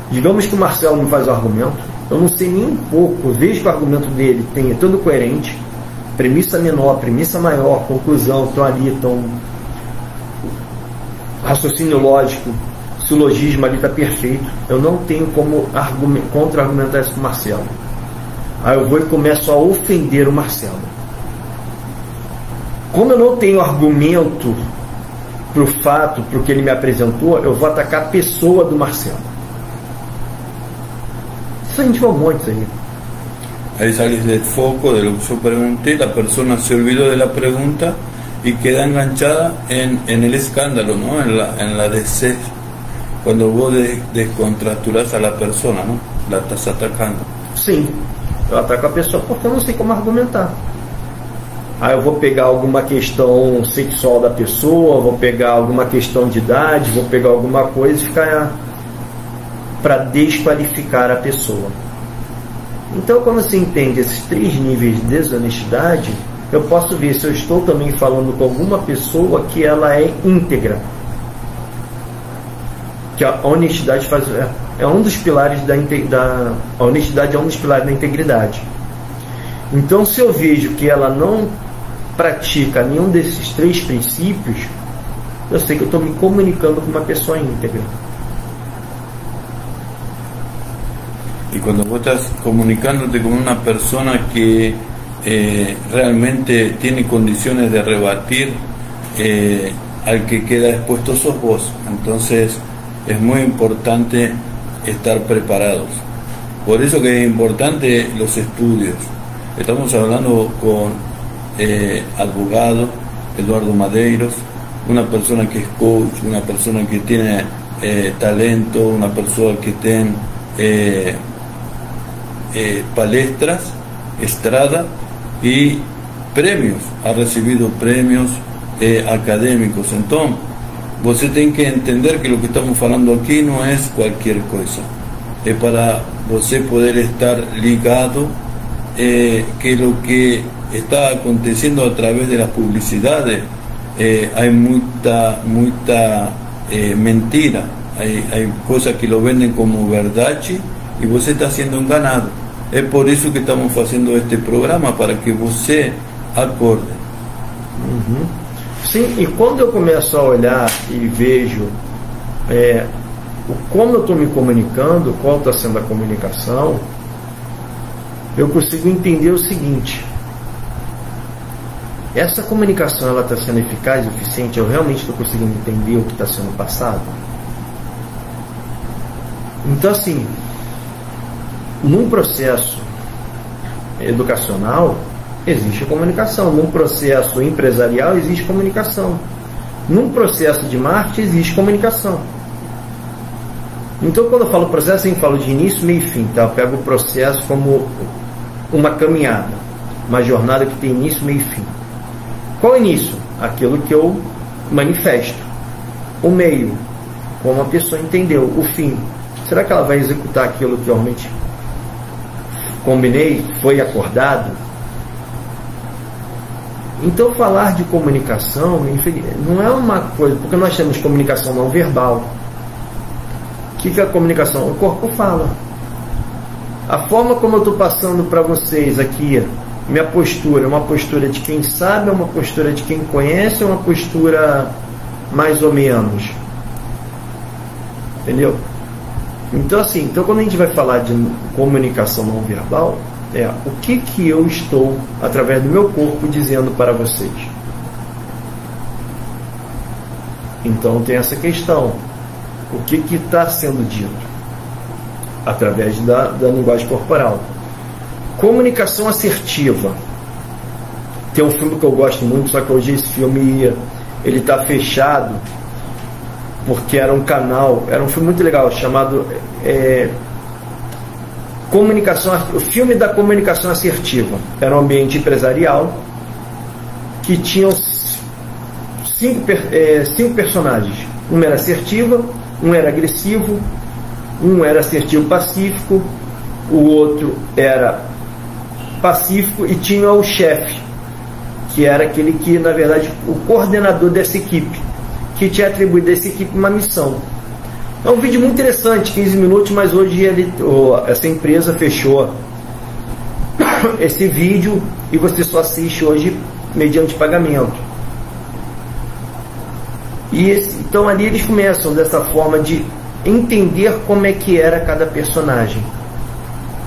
Digamos que o Marcelo me faz o argumento, eu não sei nem um pouco, eu vejo que o argumento dele é todo coerente, premissa menor, premissa maior, conclusão, estão ali, estão raciocínio lógico, silogismo ali está perfeito. Eu não tenho como contra-argumentar isso com o Marcelo. Aí eu vou e começo a ofender o Marcelo. Como eu não tenho argumento para o fato, para o que ele me apresentou, eu vou atacar a pessoa do Marcelo. Isso a gente vê um monte aí. Ahí sales del foco de lo que yo pregunté, la persona se olvidó de la pregunta y queda enganchada en el escándalo, ¿no? En la DC, cuando vos descontracturás a la persona, ¿no? La estás atacando. Sim, eu ataco a pessoa porque eu não sei como argumentar. Aí eu vou pegar alguma questão sexual da pessoa, vou pegar alguma questão de idade, vou pegar alguma coisa e ficar para desqualificar a pessoa. Então, quando você entende esses 3 níveis de desonestidade, eu posso ver se eu estou também falando com alguma pessoa que ela é íntegra. Que a honestidade é um dos pilares a honestidade é um dos pilares da integridade. Então, se eu vejo que ela não pratica nenhum desses 3 princípios, eu sei que eu estou me comunicando com uma pessoa íntegra. Y cuando vos estás comunicándote con una persona que realmente tiene condiciones de rebatir al que queda expuesto sos vos, entonces es muy importante estar preparados. Por eso que es importante los estudios. Estamos hablando con abogado Eduardo Madeiros, una persona que es coach, una persona que tiene talento, una persona que tiene palestras, estrada y premios, ha recibido premios académicos. Entonces, você tem que entender que lo que estamos falando aquí no es cualquier cosa, es para você poder estar ligado que lo que está aconteciendo a través de las publicidades, hay mucha mentira, hay cosas que lo venden como verdad y você está siendo enganado. Es por eso que estamos haciendo este programa, para que você acorde. Sim, e quando eu começo a olhar e vejo como eu estou me comunicando, qual está sendo a comunicação, eu consigo entender o seguinte: essa comunicação ela está sendo eficaz, eficiente? Eu realmente estou conseguindo entender o que está sendo passado? Então, assim, num processo educacional existe comunicação, num processo empresarial existe comunicação, num processo de marketing existe comunicação. Então, quando eu falo processo, eu falo de início, meio e fim, tá? Eu pego o processo como uma caminhada, uma jornada que tem início, meio e fim. Qual é o início? Aquilo que eu manifesto. O meio, como a pessoa entendeu. O fim, será que ela vai executar aquilo que eu realmente combinei, foi acordado? Então, falar de comunicação não é uma coisa, porque nós temos comunicação não verbal. O que é a comunicação? O corpo fala. A forma como eu estou passando para vocês aqui, minha postura, é uma postura de quem sabe, é uma postura de quem conhece, é uma postura mais ou menos. Entendeu? Então, assim, quando a gente vai falar de comunicação não verbal, o que eu estou, através do meu corpo, dizendo para vocês. Então tem essa questão. O que está sendo dito? Através da linguagem corporal. Comunicação assertiva. Tem um filme que eu gosto muito, só que hoje esse filme ele está fechado, porque era um canal, era um filme muito legal, chamado o filme da comunicação assertiva. Era um ambiente empresarial que tinham 5 personagens. Um era assertiva, um era agressivo, um era assertivo pacífico, o outro era pacífico, e tinha o chefe, que era aquele que, na verdade, o coordenador dessa equipe, que tinha atribuído a essa equipe uma missão. É um vídeo muito interessante, 15 minutos, mas hoje essa empresa fechou esse vídeo e você só assiste hoje mediante pagamento. Então ali eles começam dessa forma de entender como é que era cada personagem.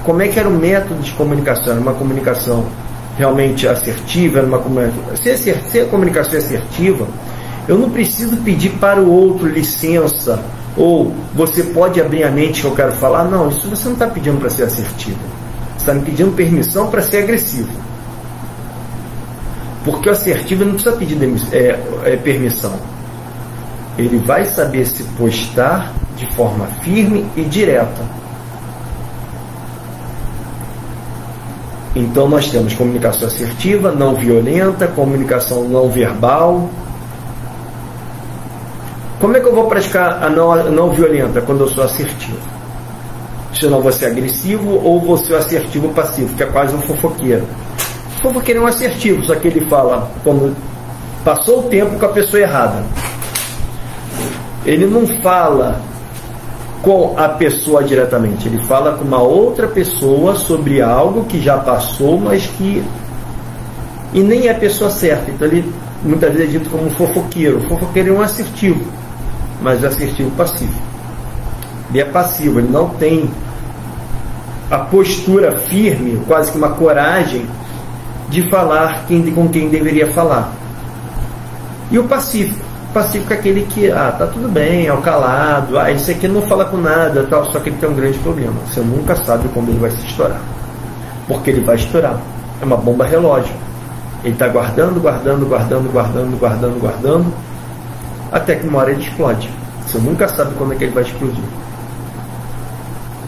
Como é que era o método de comunicação? Era uma comunicação realmente assertiva? Era uma se a comunicação é assertiva, eu não preciso pedir para o outro licença, ou você pode abrir a mente que eu quero falar. Não, isso você não está pedindo para ser assertivo. Você está me pedindo permissão para ser agressivo. Porque o assertivo não precisa pedir permissão. Ele vai saber se postar de forma firme e direta. Então nós temos comunicação assertiva, não violenta, comunicação não verbal. Como é que eu vou praticar a não violenta? Quando eu sou assertivo. Se não vou ser agressivo, ou vou ser assertivo passivo, que é quase um fofoqueiro. fofoqueiro é um assertivo, só que ele fala quando passou o tempo com a pessoa errada. Ele não fala com a pessoa diretamente, ele fala com uma outra pessoa sobre algo que já passou, mas que... E nem é a pessoa certa. Então ele muitas vezes é dito como um fofoqueiro. O fofoqueiro é um assertivo, mas é assertivo passivo. Ele é passivo, ele não tem a postura firme, quase que uma coragem de falar com quem deveria falar. E o pacífico é aquele que, tá tudo bem, é o calado, esse aqui não fala com nada, tal, só que ele tem um grande problema. Você nunca sabe quando ele vai se estourar. Porque ele vai estourar. É uma bomba relógio. Ele está guardando, até que uma hora ele explode. Você nunca sabe quando é que ele vai explodir.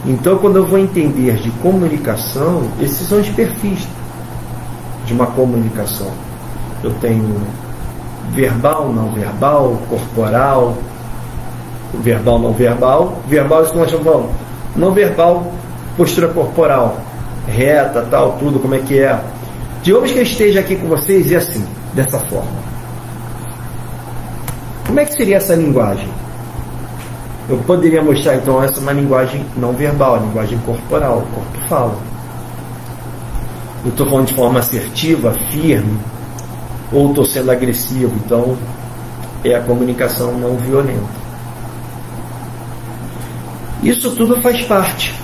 Então, quando eu vou entender de comunicação, esses são os perfis de uma comunicação. Eu tenho verbal, não verbal, corporal, verbal, não verbal. Verbal, isso que nós chamamos não verbal, postura corporal, reta, tal, tudo, como é que é. Digamos que eu esteja aqui com vocês e assim, dessa forma. Como é que seria essa linguagem? Eu poderia mostrar, então, essa é uma linguagem não verbal, a linguagem corporal, o corpo fala. Eu estou falando de forma assertiva, firme, ou estou sendo agressivo, então é a comunicação não violenta. Isso tudo faz parte.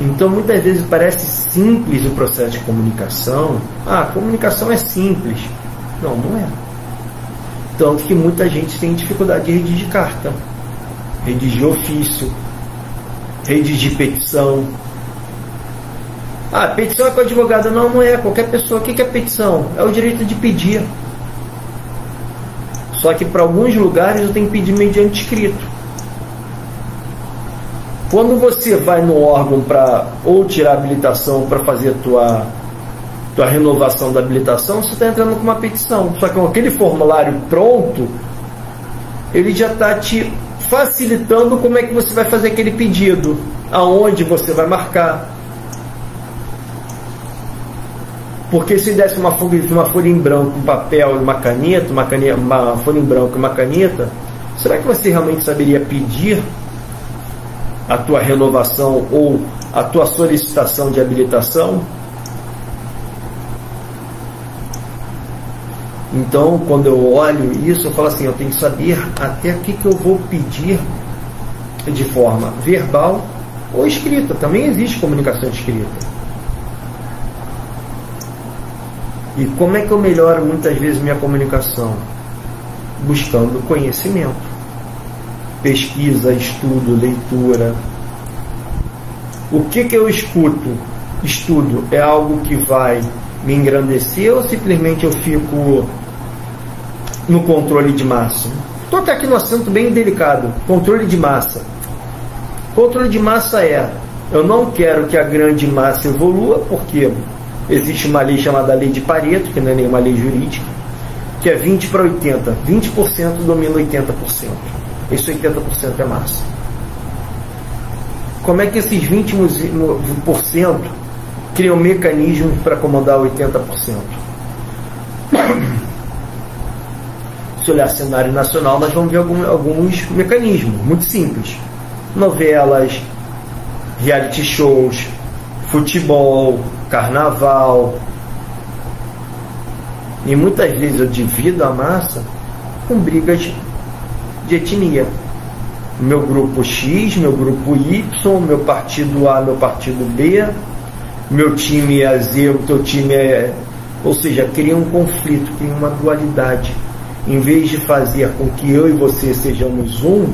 Então muitas vezes parece simples o processo de comunicação. A comunicação é simples. Não, não é. Tanto que muita gente tem dificuldade de redigir carta, redigir ofício, redigir petição. Petição é com o advogado. Não, não é. Qualquer pessoa. O que é petição? É o direito de pedir. Só que para alguns lugares eu tenho que pedir mediante escrito. Quando você vai no órgão para ou tirar a habilitação para fazer a tua renovação da habilitação, você está entrando com uma petição. Só que com aquele formulário pronto, ele já está te facilitando como é que você vai fazer aquele pedido, aonde você vai marcar. Porque se desse uma folha em branco, um papel e uma caneta, uma folha em branco e uma caneta, será que você realmente saberia pedir a tua renovação ou a tua solicitação de habilitação? Então, quando eu olho isso, eu falo assim, eu tenho que saber até o que eu vou pedir de forma verbal ou escrita. Também existe comunicação escrita. E como é que eu melhoro muitas vezes minha comunicação? Buscando conhecimento. Pesquisa, estudo, leitura. O que eu estudo é algo que vai me engrandecer ou simplesmente eu fico no controle de massa? Estou até aqui no assunto bem delicado, controle de massa. Controle de massa eu não quero que a grande massa evolua, porque existe uma lei chamada Lei de Pareto, que não é nenhuma lei jurídica, que é 20 para 80. 20% domina 80%. Esse 80% é massa. Como é que esses 20% criam mecanismos para acomodar 80%? Se olhar cenário nacional, nós vamos ver alguns mecanismos muito simples. Novelas, reality shows, futebol, carnaval. E muitas vezes eu divido a massa com brigas de etnia. Meu grupo X, meu grupo Y, meu partido A, meu partido B, meu time é Z, o teu time é... Ou seja, cria um conflito, cria uma dualidade. Em vez de fazer com que eu e você sejamos um,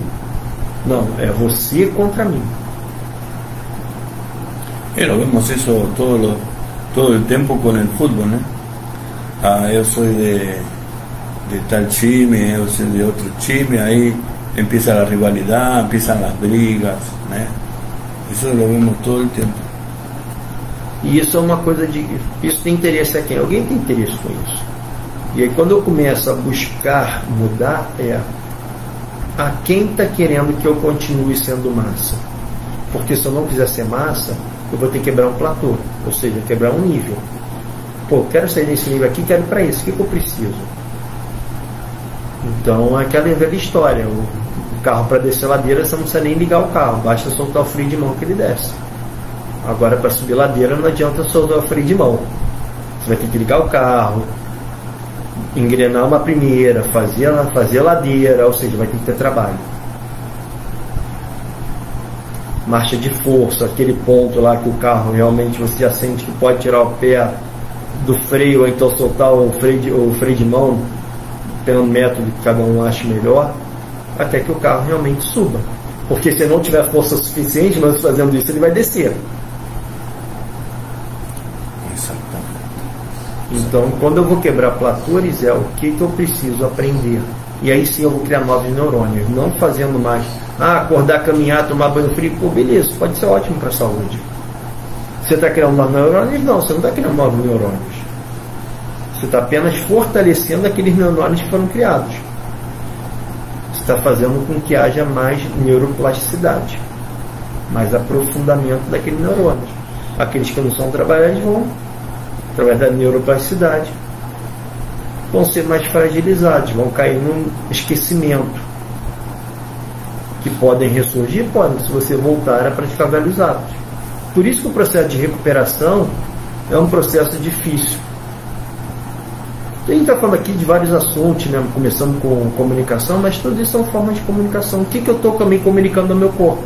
não, é você contra mim. Lo vemos eso todo el tiempo con el fútbol, ¿no? Yo soy de tal time, yo soy de otro time, ahí empieza la rivalidad, empiezan las brigas, né? Isso lo vemos todo el tiempo. E isso é uma coisa de... Isso tem interesse a quem? Alguém tem interesse com isso. E aí quando eu começo a buscar mudar, a quem está querendo que eu continue sendo massa? Porque se eu não quiser ser massa, eu vou ter que quebrar um platô, ou seja, quebrar um nível. Pô, quero sair desse nível aqui, quero ir para isso, o que eu preciso? Então é aquela velha história, o carro para descer a ladeira você não precisa nem ligar o carro, basta soltar o freio de mão que ele desce. Agora para subir a ladeira não adianta soltar o freio de mão, você vai ter que ligar o carro, engrenar uma primeira, fazer a ladeira, ou seja, vai ter que ter trabalho. Marcha de força, aquele ponto lá que o carro realmente você já sente que pode tirar o pé do freio ou então soltar o freio de mão pelo método que cada um acha melhor, até que o carro realmente suba, porque se não tiver força suficiente, mas fazendo isso ele vai descer. Então quando eu vou quebrar platores é o que eu preciso aprender, e aí sim eu vou criar novos neurônios, não fazendo mais acordar, caminhar, tomar banho frio. Pô, beleza, pode ser ótimo para a saúde. Você está criando novos neurônios? Não, você não está criando novos neurônios. Você está apenas fortalecendo aqueles neurônios que foram criados. Você está fazendo com que haja mais neuroplasticidade, mais aprofundamento daqueles neurônios. Aqueles que não são trabalhados vão, através da neuroplasticidade, vão ser mais fragilizados, vão cair num esquecimento. Que podem ressurgir, podem, se você voltar a praticar velhos hábitos. Por isso que o processo de recuperação é um processo difícil. A gente está falando aqui de vários assuntos, né? Começando com comunicação, mas todos isso são formas de comunicação. O que eu estou também comunicando ao meu corpo?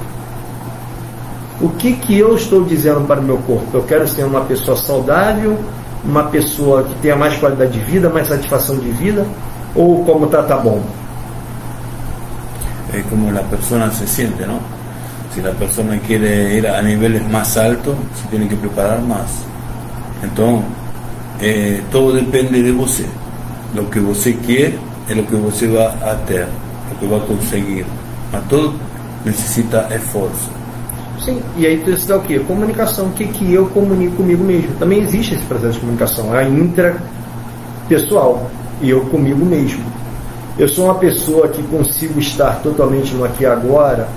O que eu estou dizendo para o meu corpo? Eu quero ser uma pessoa saudável, uma pessoa que tenha mais qualidade de vida, mais satisfação de vida, ou como tá bom? Es como la persona se siente, ¿no? Si la persona quiere ir a niveles más altos, se tiene que preparar más. Entonces, todo depende de você. Lo que você quer es lo que você va a ter, lo que va a conseguir. Mas todo necessita esforço. Sim, e aí isso dá o quê? Comunicação. O que eu comunico comigo mesmo? Também existe esse processo de comunicação, é a intrapessoal, e eu comigo mesmo. Eu sou uma pessoa que consigo estar totalmente no aqui e agora,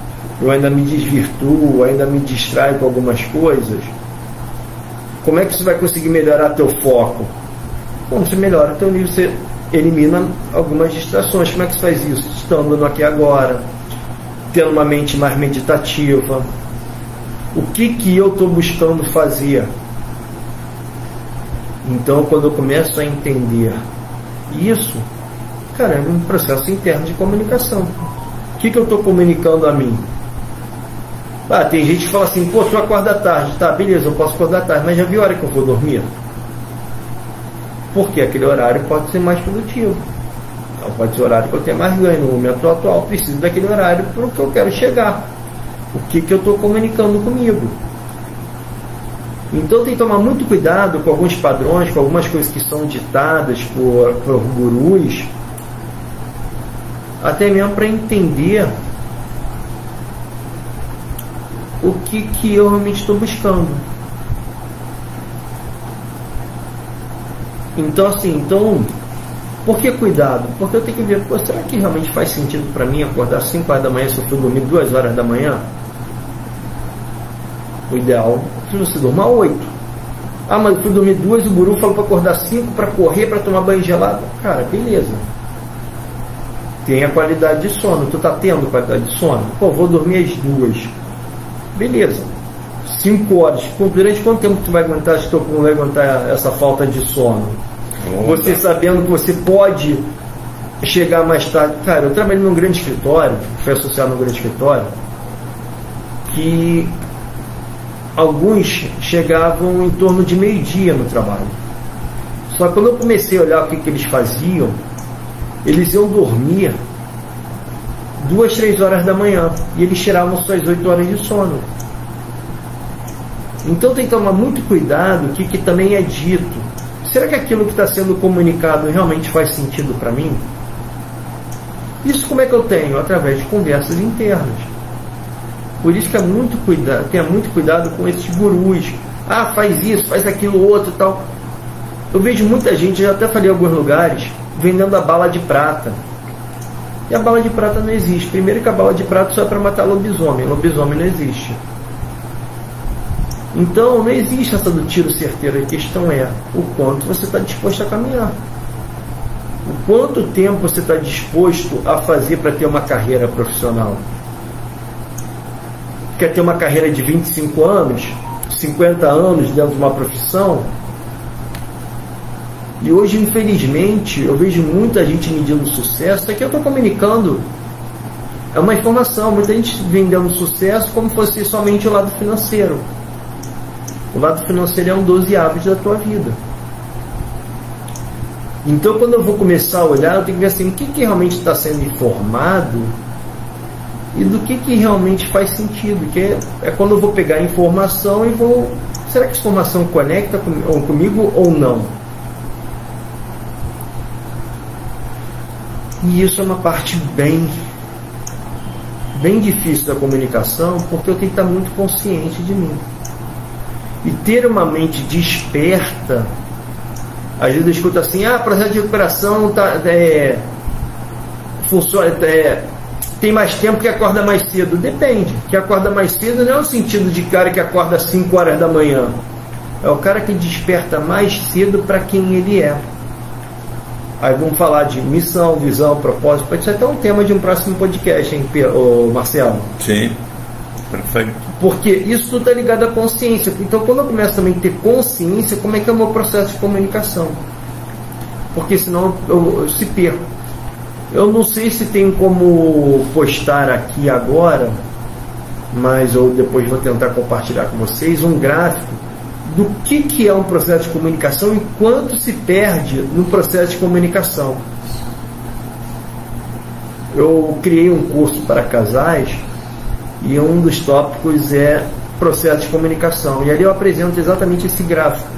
eu ainda me desvirtuo, ainda me distraio com algumas coisas. Como é que você vai conseguir melhorar teu foco? Bom, você melhora teu nível, você elimina algumas distrações. Como é que você faz isso? Estando no aqui e agora, tendo uma mente mais meditativa. O que eu estou buscando fazer? Então, quando eu começo a entender isso, cara, é um processo interno de comunicação. O que eu estou comunicando a mim? Tem gente que fala assim, pô, tu acorda tarde. Tá, beleza, eu posso acordar tarde, mas já viu a hora que eu vou dormir? Porque aquele horário pode ser mais produtivo. Então, pode ser o horário que eu tenho mais ganho. No momento atual, preciso daquele horário para o que eu quero chegar. O que eu estou comunicando comigo? Então tem que tomar muito cuidado com alguns padrões, com algumas coisas que são ditadas por gurus, até mesmo para entender o que eu realmente estou buscando. Então assim, por que cuidado? Porque eu tenho que ver, pô, será que realmente faz sentido para mim acordar 5 horas da manhã se eu for dormir 2 horas da manhã? O ideal é que você durma 8. Mas eu fui dormir 2, o guru falou para acordar 5 para correr, para tomar banho gelado. Cara, beleza. Tem a qualidade de sono. Tu tá tendo qualidade de sono? Pô, vou dormir às 2. Beleza. 5 horas. Durante quanto tempo tu vai aguentar, se tu não vai aguentar essa falta de sono? Você sabendo que você pode chegar mais tarde. Cara, eu trabalhei num grande escritório, fui associado num grande escritório, que alguns chegavam em torno de meio-dia no trabalho. Só que quando eu comecei a olhar o que eles faziam, eles iam dormir 2, 3 horas da manhã e eles tiravam suas 8 horas de sono. Então tem que tomar muito cuidado o que também é dito. Será que aquilo que está sendo comunicado realmente faz sentido para mim? Isso como é que eu tenho? Através de conversas internas. Por isso que tenha muito cuidado com esses gurus. Faz isso, faz aquilo outro e tal. Eu vejo muita gente, já até falei em alguns lugares, vendendo a bala de prata. E a bala de prata não existe. Primeiro que a bala de prata só é para matar lobisomem. Lobisomem não existe. Então não existe essa do tiro certeiro. A questão é o quanto você está disposto a caminhar, o quanto tempo você está disposto a fazer para ter uma carreira profissional. Quer ter uma carreira de 25 anos, 50 anos dentro de uma profissão? E hoje, infelizmente, eu vejo muita gente medindo sucesso. Isso aqui eu estou comunicando, é uma informação. Muita gente vendendo sucesso como fosse somente o lado financeiro. O lado financeiro é um 12 hábitos da tua vida. Então, quando eu vou começar a olhar, eu tenho que ver assim, o que realmente está sendo informado e do que realmente faz sentido. Que é quando eu vou pegar a informação e vou... Será que essa informação conecta comigo ou não? E isso é uma parte bem difícil da comunicação, porque eu tenho que estar muito consciente de mim. E ter uma mente desperta. Às vezes eu escuto assim, processo de recuperação funciona, tem mais tempo que acorda mais cedo. Depende. Que acorda mais cedo não é o sentido de cara que acorda às 5 horas da manhã. É o cara que desperta mais cedo para quem ele é. Aí vamos falar de missão, visão, propósito. Pode ser até um tema de um próximo podcast, hein, Marcelo? Sim, perfeito. Porque isso tudo está ligado à consciência. Então, quando eu começo também a ter consciência, como é que é o meu processo de comunicação? Porque senão eu se perco. Eu não sei se tem como postar aqui agora, mas eu depois vou tentar compartilhar com vocês um gráfico do que é um processo de comunicação e quanto se perde no processo de comunicação. Eu criei um curso para casais e um dos tópicos é processo de comunicação, e ali eu apresento exatamente esse gráfico.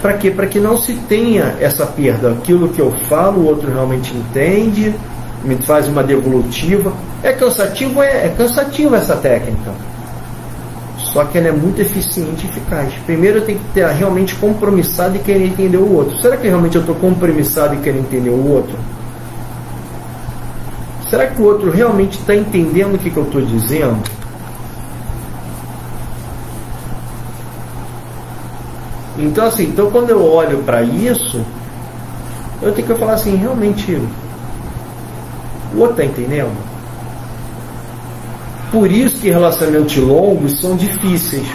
Para quê? Para que não se tenha essa perda. Aquilo que eu falo, o outro realmente entende, me faz uma devolutiva. É cansativo? É cansativa essa técnica. Só que ela é muito eficiente e eficaz. Primeiro eu tenho que estar realmente compromissado e querer entender o outro. Será que realmente eu estou compromissado e querer entender o outro? Será que o outro realmente está entendendo o que eu estou dizendo? Então assim, quando eu olho para isso, eu tenho que falar assim, realmente o outro está entendendo? Por isso que relacionamentos longos são difíceis.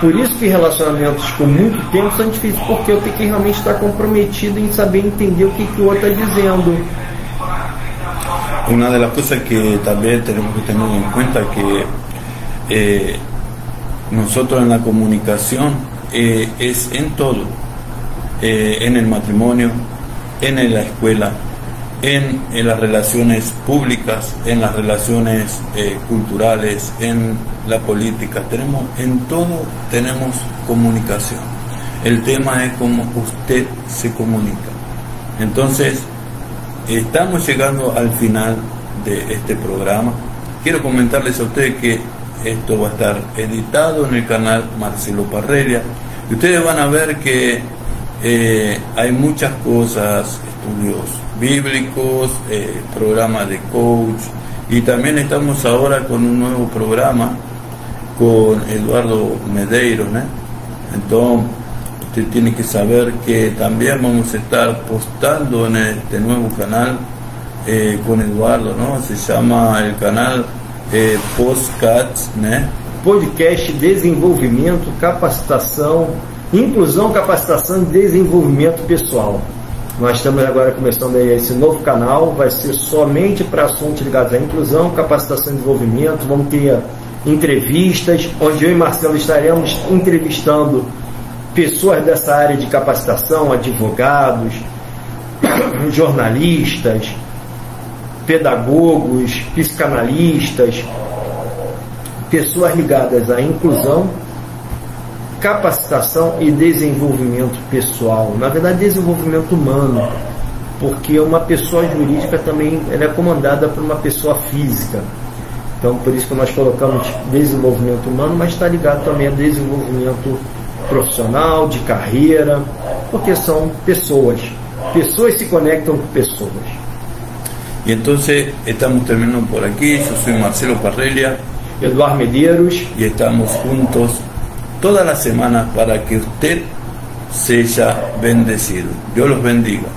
Por isso que relacionamentos com muito tempo são difíceis, porque eu tenho que realmente estar comprometido em saber entender o que o outro está dizendo. Una de las cosas que también tenemos que tener en cuenta que nosotros en la comunicación es en todo, en el matrimonio, en la escuela, en las relaciones públicas, en las relaciones culturales, en la política, en todo tenemos comunicación. El tema es cómo usted se comunica. Entonces, estamos llegando al final de este programa. Quiero comentarles a ustedes que esto va a estar editado en el canal Marcelo Parrelia, y ustedes van a ver que hay muchas cosas, estudios bíblicos, programas de coach, y también estamos ahora con un nuevo programa con Eduardo Medeiros, ¿no? Entonces usted tiene que saber que también vamos a estar postando en este nuevo canal con Eduardo, ¿no? Se llama el canal Postcats, né? Podcast Desenvolvimento, Capacitação, Inclusão, Capacitação e Desenvolvimento Pessoal. Nós estamos agora começando esse novo canal, vai ser somente para assuntos ligados à inclusão, capacitação e desenvolvimento. Vamos ter entrevistas, onde eu e Marcelo estaremos entrevistando pessoas dessa área de capacitação, advogados, jornalistas, pedagogos, psicanalistas, pessoas ligadas à inclusão, capacitação e desenvolvimento pessoal. Na verdade, desenvolvimento humano, porque uma pessoa jurídica também ela é comandada por uma pessoa física. Então, por isso que nós colocamos desenvolvimento humano, mas está ligado também a desenvolvimento profissional, de carreira, porque são pessoas. Pessoas se conectam com pessoas. Y entonces estamos terminando por aquí. Yo soy Marcelo Parrelia, Eduardo Medeiros, y estamos juntos todas las semanas para que usted sea bendecido. Dios los bendiga.